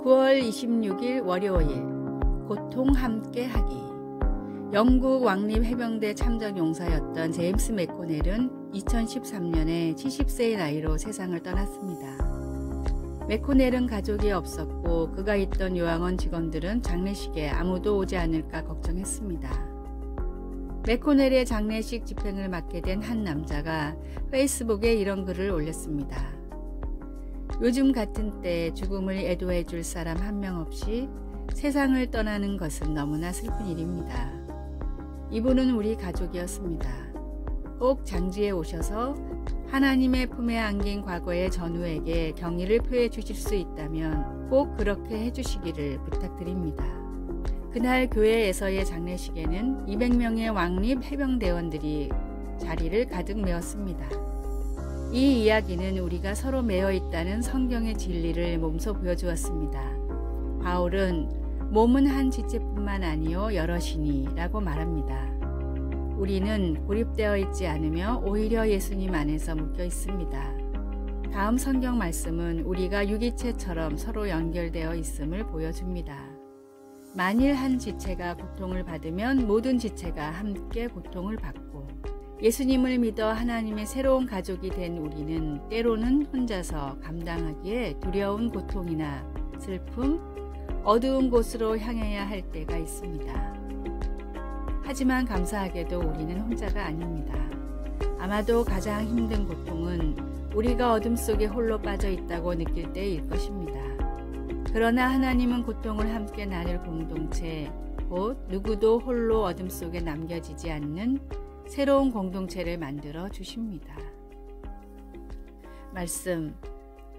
9월 26일 월요일 고통 함께 하기. 영국 왕립해병대 참전용사였던 제임스 맥코넬은 2013년에 70세의 나이로 세상을 떠났습니다. 맥코넬은 가족이 없었고 그가 있던 요양원 직원들은 장례식에 아무도 오지 않을까 걱정했습니다. 맥코넬의 장례식 집행을 맡게 된 한 남자가 페이스북에 이런 글을 올렸습니다. 요즘 같은 때 죽음을 애도해 줄 사람 한 명 없이 세상을 떠나는 것은 너무나 슬픈 일입니다. 이분은 우리 가족이었습니다. 꼭 장지에 오셔서 하나님의 품에 안긴 과거의 전우에게 경의를 표해 주실 수 있다면 꼭 그렇게 해주시기를 부탁드립니다. 그날 교회에서의 장례식에는 200명의 왕립 해병대원들이 자리를 가득 메웠습니다. 이 이야기는 우리가 서로 매여 있다는 성경의 진리를 몸소 보여주었습니다. 바울은 몸은 한 지체뿐만 아니요 여럿이니 라고 말합니다. 우리는 고립되어 있지 않으며 오히려 예수님 안에서 묶여 있습니다. 다음 성경 말씀은 우리가 유기체처럼 서로 연결되어 있음을 보여줍니다. 만일 한 지체가 고통을 받으면 모든 지체가 함께 고통을 받고, 예수님을 믿어 하나님의 새로운 가족이 된 우리는 때로는 혼자서 감당하기에 두려운 고통이나 슬픔, 어두운 곳으로 향해야 할 때가 있습니다. 하지만 감사하게도 우리는 혼자가 아닙니다. 아마도 가장 힘든 고통은 우리가 어둠 속에 홀로 빠져 있다고 느낄 때일 것입니다. 그러나 하나님은 고통을 함께 나눌 공동체, 곧 누구도 홀로 어둠 속에 남겨지지 않는 새로운 공동체를 만들어 주십니다. 말씀,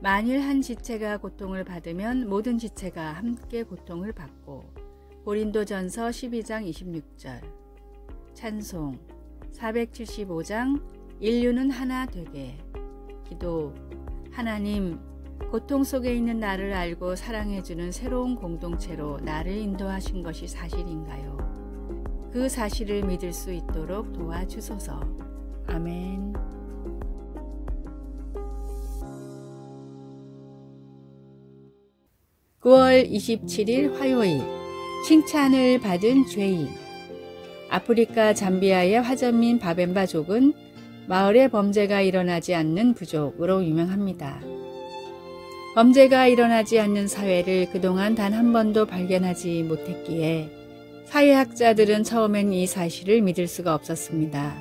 만일 한 지체가 고통을 받으면 모든 지체가 함께 고통을 받고. 고린도전서 12장 26절. 찬송 475장 인류는 하나 되게. 기도, 하나님, 고통 속에 있는 나를 알고 사랑해주는 새로운 공동체로 나를 인도하신 것이 사실인가요? 그 사실을 믿을 수 있도록 도와주소서. 아멘. (9월 27일) 화요일. 칭찬을 받은 죄인. 아프리카 잠비아의 화전민 바벤바족은 마을에 범죄가 일어나지 않는 부족으로 유명합니다. 범죄가 일어나지 않는 사회를 그동안 단 한 번도 발견하지 못했기에 사회학자들은 처음엔 이 사실을 믿을 수가 없었습니다.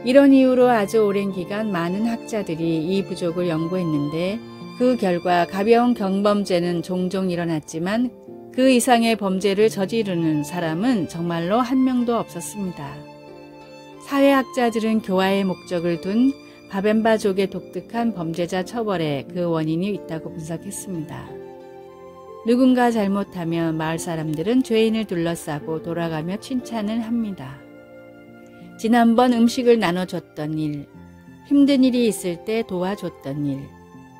이런 이유로 아주 오랜 기간 많은 학자들이 이 부족을 연구했는데 그 결과 가벼운 경범죄는 종종 일어났지만 그 이상의 범죄를 저지르는 사람은 정말로 한 명도 없었습니다. 사회학자들은 교화의 목적을 둔 바벤바족의 독특한 범죄자 처벌에 그 원인이 있다고 분석했습니다. 누군가 잘못하면 마을 사람들은 죄인을 둘러싸고 돌아가며 칭찬을 합니다. 지난번 음식을 나눠줬던 일, 힘든 일이 있을 때 도와줬던 일,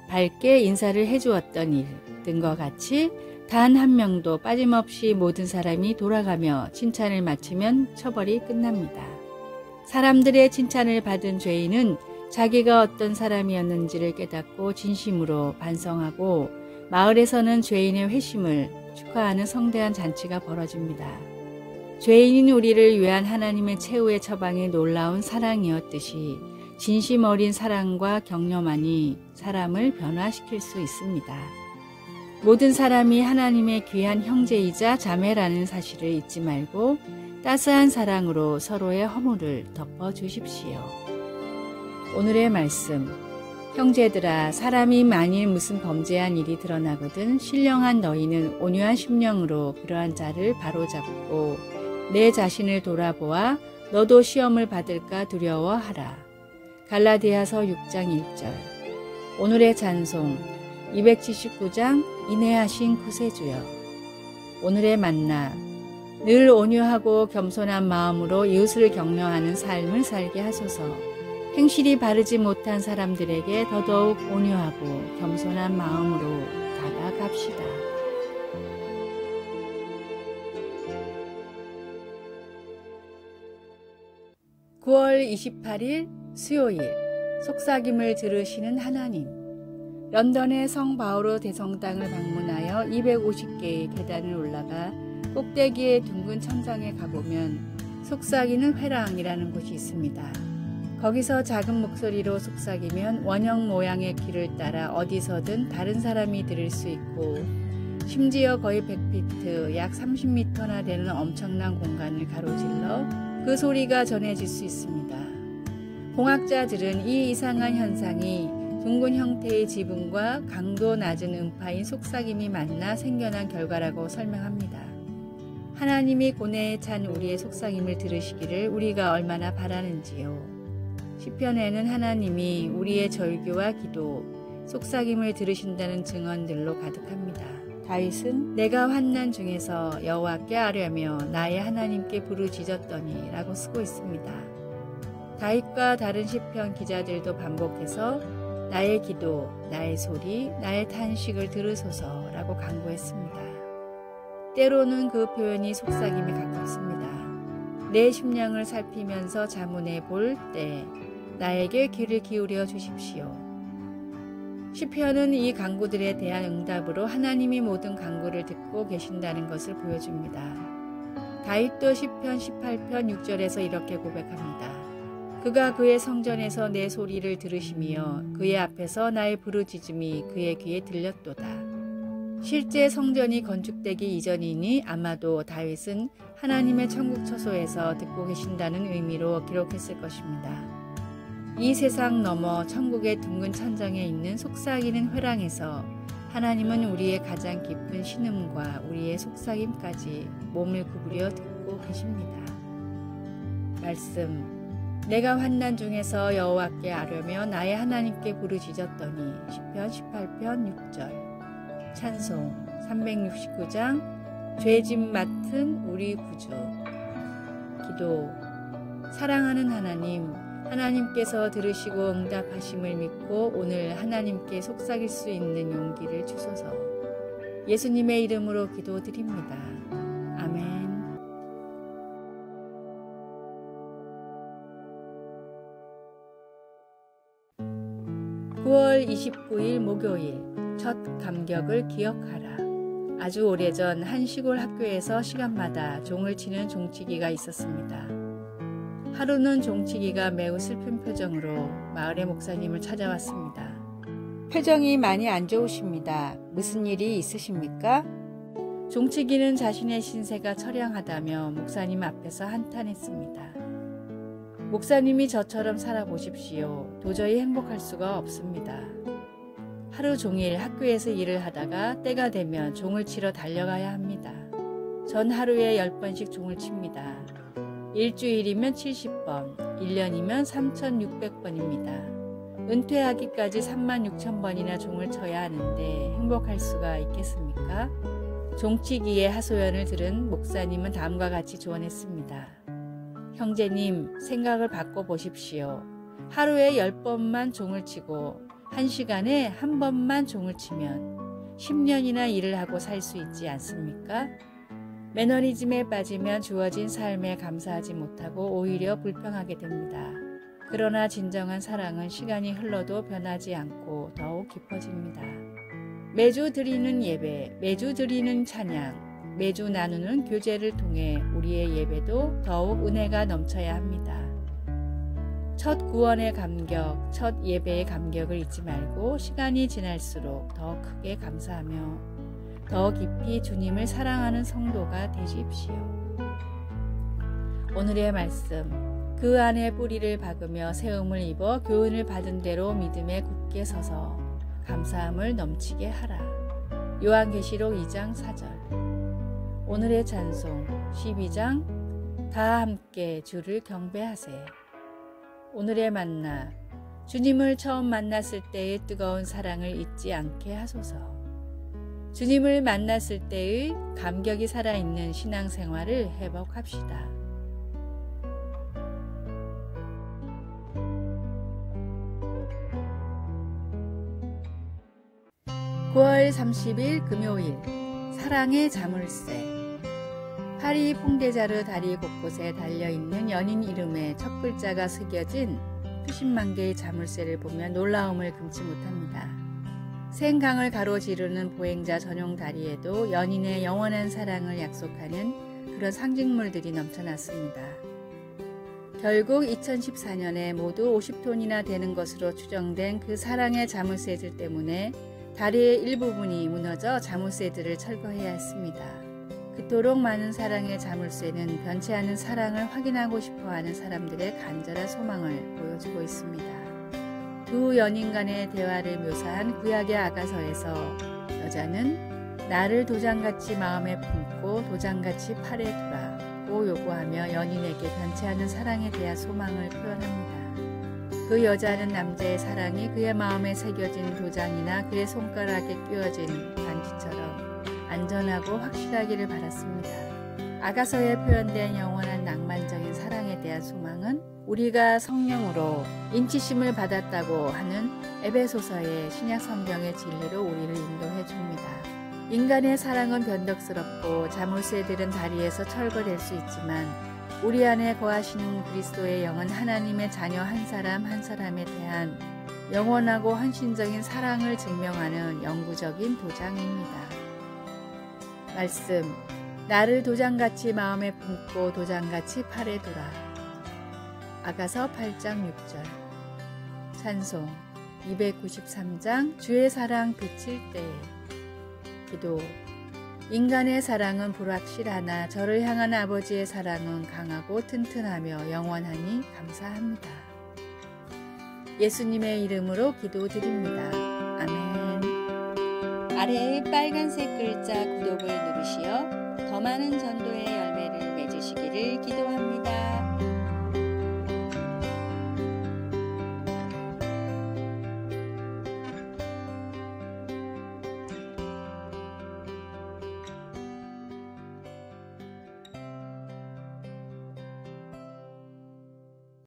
밝게 인사를 해주었던 일 등과 같이 단 한 명도 빠짐없이 모든 사람이 돌아가며 칭찬을 마치면 처벌이 끝납니다. 사람들의 칭찬을 받은 죄인은 자기가 어떤 사람이었는지를 깨닫고 진심으로 반성하고 마을에서는 죄인의 회심을 축하하는 성대한 잔치가 벌어집니다. 죄인인 우리를 위한 하나님의 최후의 처방이 놀라운 사랑이었듯이 진심 어린 사랑과 격려만이 사람을 변화시킬 수 있습니다. 모든 사람이 하나님의 귀한 형제이자 자매라는 사실을 잊지 말고 따스한 사랑으로 서로의 허물을 덮어주십시오. 오늘의 말씀, 형제들아, 사람이 만일 무슨 범죄한 일이 드러나거든 신령한 너희는 온유한 심령으로 그러한 자를 바로잡고 내 자신을 돌아보아 너도 시험을 받을까 두려워하라. 갈라디아서 6장 1절. 오늘의 찬송 279장 인내하신 구세주여. 오늘의 만나, 늘 온유하고 겸손한 마음으로 이웃을 격려하는 삶을 살게 하소서. 행실이 바르지 못한 사람들에게 더더욱 온유하고 겸손한 마음으로 다가갑시다. (9월 28일) 수요일. 속삭임을 들으시는 하나님. 런던의 성 바오로 대성당을 방문하여 250개의 계단을 올라가 꼭대기의 둥근 천장에 가보면 속삭이는 회랑이라는 곳이 있습니다. 거기서 작은 목소리로 속삭이면 원형 모양의 길을 따라 어디서든 다른 사람이 들을 수 있고 심지어 거의 100피트 약 30m나 되는 엄청난 공간을 가로질러 그 소리가 전해질 수 있습니다. 공학자들은 이 이상한 현상이 둥근 형태의 지붕과 강도 낮은 음파인 속삭임이 만나 생겨난 결과라고 설명합니다. 하나님이 고뇌에 찬 우리의 속삭임을 들으시기를 우리가 얼마나 바라는지요. 시편에는 하나님이 우리의 절규와 기도, 속삭임을 들으신다는 증언들로 가득합니다. 다윗은 내가 환난 중에서 여호와께 아뢰며 나의 하나님께 부르짖었더니 라고 쓰고 있습니다. 다윗과 다른 시편 기자들도 반복해서 나의 기도, 나의 소리, 나의 탄식을 들으소서라고 간구했습니다. 때로는 그 표현이 속삭임에 가깝습니다. 내 심령을 살피면서 자문해 볼 때 나에게 귀를 기울여 주십시오. 시편은 이 간구들에 대한 응답으로 하나님이 모든 간구를 듣고 계신다는 것을 보여줍니다. 다윗도 시편 18편 6절에서 이렇게 고백합니다. 그가 그의 성전에서 내 소리를 들으시며 그의 앞에서 나의 부르짖음이 그의 귀에 들렸도다. 실제 성전이 건축되기 이전이니 아마도 다윗은 하나님의 천국 처소에서 듣고 계신다는 의미로 기록했을 것입니다. 이 세상 너머 천국의 둥근 천장에 있는 속삭이는 회랑에서 하나님은 우리의 가장 깊은 신음과 우리의 속삭임까지 몸을 구부려 듣고 계십니다. 말씀 내가 환난 중에서 여호와께 아뢰며 나의 하나님께 부르짖었더니 시편 18편 6절 찬송 369장 죄짐 맡은 우리 구주 기도 사랑하는 하나님 하나님께서 들으시고 응답하심을 믿고 오늘 하나님께 속삭일 수 있는 용기를 주소서. 예수님의 이름으로 기도드립니다. 아멘. 9월 29일 목요일 첫 감격을 기억하라. 아주 오래전 한 시골 학교에서 시간마다 종을 치는 종치기가 있었습니다. 하루는 종치기가 매우 슬픈 표정으로 마을의 목사님을 찾아왔습니다. 표정이 많이 안 좋으십니다. 무슨 일이 있으십니까? 종치기는 자신의 신세가 처량하다며 목사님 앞에서 한탄했습니다. 목사님이 저처럼 살아보십시오. 도저히 행복할 수가 없습니다. 하루 종일 학교에서 일을 하다가 때가 되면 종을 치러 달려가야 합니다. 전 하루에 10번씩 종을 칩니다. 일주일이면 70번, 1년이면 3,600번입니다. 은퇴하기까지 36,000번이나 종을 쳐야 하는데 행복할 수가 있겠습니까? 종치기의 하소연을 들은 목사님은 다음과 같이 조언했습니다. 형제님, 생각을 바꿔보십시오. 하루에 10번만 종을 치고 1시간에 1번만 종을 치면 10년이나 일을 하고 살 수 있지 않습니까? 매너리즘에 빠지면 주어진 삶에 감사하지 못하고 오히려 불평하게 됩니다. 그러나 진정한 사랑은 시간이 흘러도 변하지 않고 더욱 깊어집니다. 매주 드리는 예배, 매주 드리는 찬양, 매주 나누는 교제를 통해 우리의 예배도 더욱 은혜가 넘쳐야 합니다. 첫 구원의 감격, 첫 예배의 감격을 잊지 말고 시간이 지날수록 더 크게 감사하며 더 깊이 주님을 사랑하는 성도가 되십시오. 오늘의 말씀, 그 안에 뿌리를 박으며 세움을 입어 교훈을 받은 대로 믿음에 굳게 서서 감사함을 넘치게 하라. 요한계시록 2장 4절. 오늘의 찬송 12장 다 함께 주를 경배하세. 오늘의 만나 주님을 처음 만났을 때의 뜨거운 사랑을 잊지 않게 하소서. 주님을 만났을 때의 감격이 살아있는 신앙생활을 회복합시다. (9월 30일) 금요일 사랑의 자물쇠. 파리 퐁데자르 다리 곳곳에 달려있는 연인 이름의 첫 글자가 새겨진 수십만 개의 자물쇠를 보면 놀라움을 금치 못합니다. 생강을 가로지르는 보행자 전용 다리에도 연인의 영원한 사랑을 약속하는 그런 상징물들이 넘쳐났습니다. 결국 2014년에 모두 50톤이나 되는 것으로 추정된 그 사랑의 자물쇠들 때문에 다리의 일부분이 무너져 자물쇠들을 철거해야 했습니다. 그토록 많은 사랑의 자물쇠는 변치 않은 사랑을 확인하고 싶어하는 사람들의 간절한 소망을 보여주고 있습니다. 두 연인 간의 대화를 묘사한 구약의 아가서에서 여자는 나를 도장같이 마음에 품고 도장같이 팔에 두라고 요구하며 연인에게 변치 않은 사랑에 대한 소망을 표현합니다. 그 여자는 남자의 사랑이 그의 마음에 새겨진 도장이나 그의 손가락에 끼워진 반지처럼 안전하고 확실하기를 바랐습니다. 아가서에 표현된 영원한 낭만적인 사랑에 대한 소망은 우리가 성령으로 인치심을 받았다고 하는 에베소서의 신약 성경의 진리로 우리를 인도해 줍니다. 인간의 사랑은 변덕스럽고 자물쇠들은 다리에서 철거될 수 있지만 우리 안에 거하시는 그리스도의 영은 하나님의 자녀 한 사람 한 사람에 대한 영원하고 헌신적인 사랑을 증명하는 영구적인 도장입니다. 말씀, 나를 도장같이 마음에 품고 도장같이 팔에 두라. 아가서 8장 6절. 찬송 293장 주의 사랑 비칠 때에. 기도, 인간의 사랑은 불확실하나 저를 향한 아버지의 사랑은 강하고 튼튼하며 영원하니 감사합니다. 예수님의 이름으로 기도드립니다. 아멘. 아래의 빨간색 글자 구독을 누르시어 더 많은 전도의 열매를 맺으시기를 기도합니다.